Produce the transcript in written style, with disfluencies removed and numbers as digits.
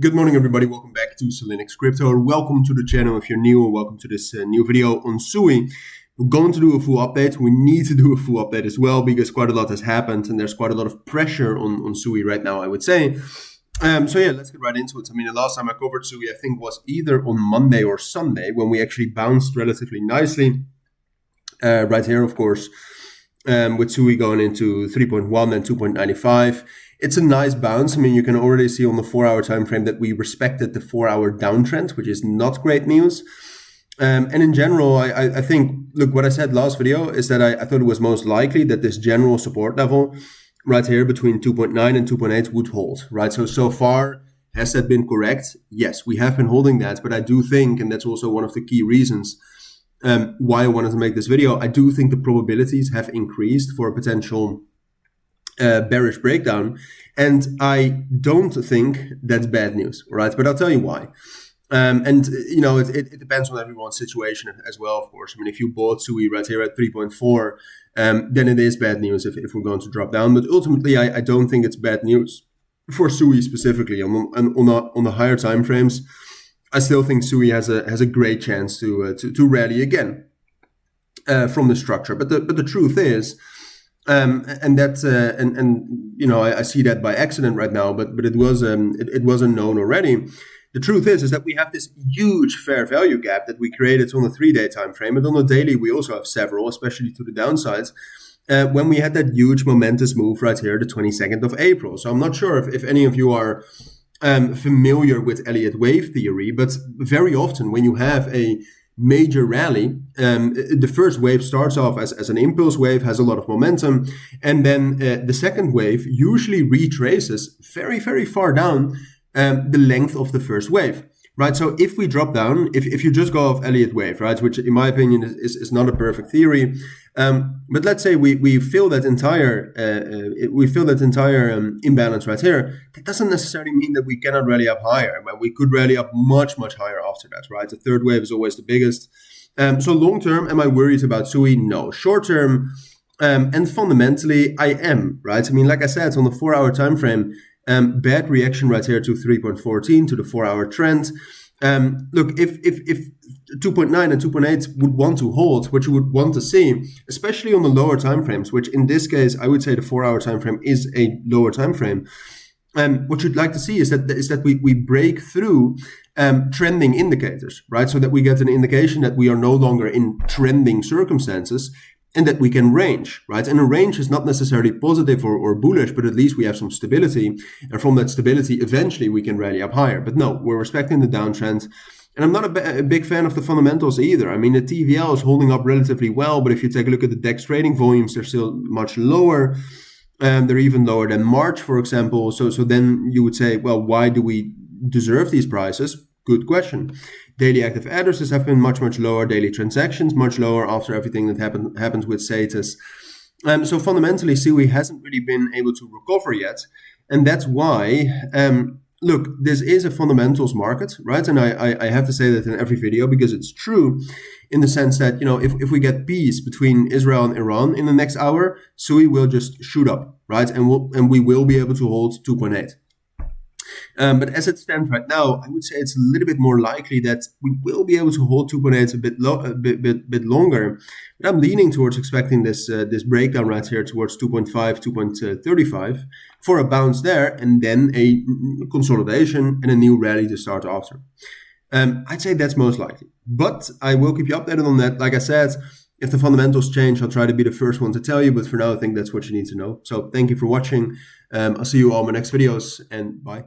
Good morning, everybody. Welcome back to cilinixfxcapital, or welcome to the channel if you're new, or welcome to this new video on SUI. We're going to do a full update. We need to do a full update as well because quite a lot has happened and there's quite a lot of pressure on SUI right now, I would say. So yeah, let's get right into it. I mean, the last time I covered SUI, I think was either on Monday or Sunday when we actually bounced relatively nicely. Right here, of course, with SUI going into 3.1 and 2.95. It's a nice bounce. I mean, you can already see on the 4-hour time frame that we respected the 4-hour downtrend, which is not great news. And in general, I think, look, what I said last video is that I thought it was most likely that this general support level right here between 2.9 and 2.8 would hold, right? So far, has that been correct? Yes, we have been holding that, but I do think, and that's also one of the key reasons why I wanted to make this video, I do think the probabilities have increased for a potential bearish breakdown, and I don't think that's bad news, right? But I'll tell you why. And you know, it depends on everyone's situation as well, of course. I mean, if you bought SUI right here at 3.4, then it is bad news if we're going to drop down. But ultimately, I don't think it's bad news for SUI specifically on the higher time frames. I still think SUI has a great chance to rally again from the structure. But the truth is, and that's and you know, I see that by accident right now, but it was known already. The truth is that we have this huge fair value gap that we created on the 3-day time frame, and on the daily we also have several, especially to the downsides. When we had that huge momentous move right here, the 22nd of April. So I'm not sure if any of you are familiar with Elliott wave theory, but very often when you have a major rally, the first wave starts off as an impulse wave, has a lot of momentum, and then the second wave usually retraces very, very far down the length of the first wave, right? So if we drop down, if you just go off Elliott wave, right, which in my opinion is not a perfect theory, but let's say we fill that entire imbalance right here, that doesn't necessarily mean that we cannot rally up higher. But we could rally up much higher after that, right? The third wave is always the biggest. So long term, am I worried about SUI? No. Short term, and fundamentally, I am, right? I mean, like I said, on the 4-hour time frame, bad reaction right here to 3.14 to the 4-hour trend. Look, if 2.9 and 2.8 would want to hold, what you would want to see, especially on the lower time frames, which in this case I would say the 4-hour time frame is a lower time frame. What you'd like to see is that we break through trending indicators, right? So that we get an indication that we are no longer in trending circumstances, and that we can range, right? And a range is not necessarily positive or bullish, but at least we have some stability. And from that stability, eventually we can rally up higher. But no, we're respecting the downtrend. And I'm not a big fan of the fundamentals either. I mean, the TVL is holding up relatively well, but if you take a look at the DEX trading volumes, they're still much lower. They're even lower than March, for example. So then you would say, well, why do we deserve these prices? Good question. Daily active addresses have been much lower. Daily transactions much lower after everything that happened with Cetus. So fundamentally, SUI hasn't really been able to recover yet, and that's why. Look, this is a fundamentals market, right? And I have to say that in every video because it's true, in the sense that, you know, if we get peace between Israel and Iran in the next hour, SUI will just shoot up, right? And we will be able to hold 2.8. But as it stands right now, I would say it's a little bit more likely that we will be able to hold 2.8 a bit longer. But I'm leaning towards expecting this breakdown right here towards 2.5, 2.35 for a bounce there, and then a consolidation and a new rally to start after. I'd say that's most likely. But I will keep you updated on that. Like I said, if the fundamentals change, I'll try to be the first one to tell you. But for now, I think that's what you need to know. So thank you for watching. I'll see you all in my next videos, and bye.